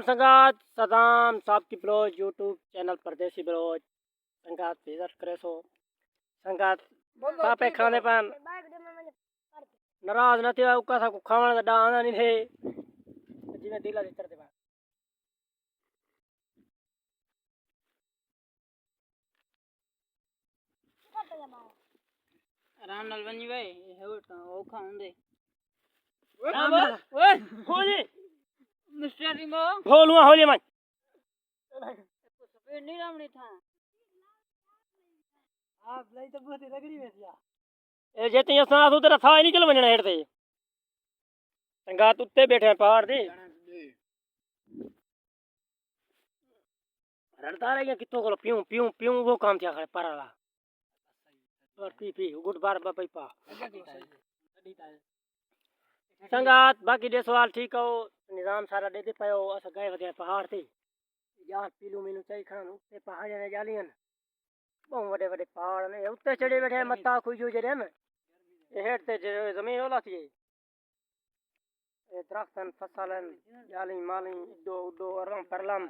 संगात सदाम साहब की blog YouTube channel परदेसी ब्लॉग संगात विजिट करे सो संगात पापे खाने पान नाराज न थे उका सा को खावण दा आना नहीं थे जिने दिला दे करते बा आराम नाल वनी भाई ओ खाऊंदे ओए होली मिस्टर रिमो होलुआ होली मन सफेद नहीं रामनी था आप लई तो बहुत रगड़ी में दिया ए जेते असां तो तेरा था निकल वणना हेठ ते संगात उत्ते बैठे पहाड़ दे रड़ता रह गया कितो को पियूं पियूं पियूं वो काम थिया खड़े परला और पी गुड बार बाई पा संगात बाकी दे सवाल ठीक हो निजाम सारा देते पयो अस गए वदे पहाड़ ते यार पीलू मीनू चाई खान उत्ते पहाड़ ने जालियन बहुत बड़े बड़े पहाड़ ने उत्ते चढ़े बैठे मत्ता खुई जो जरे में हेठ ते जमीन ओला थी दरख्तन फसलन जाली माली दो दो अरम परलम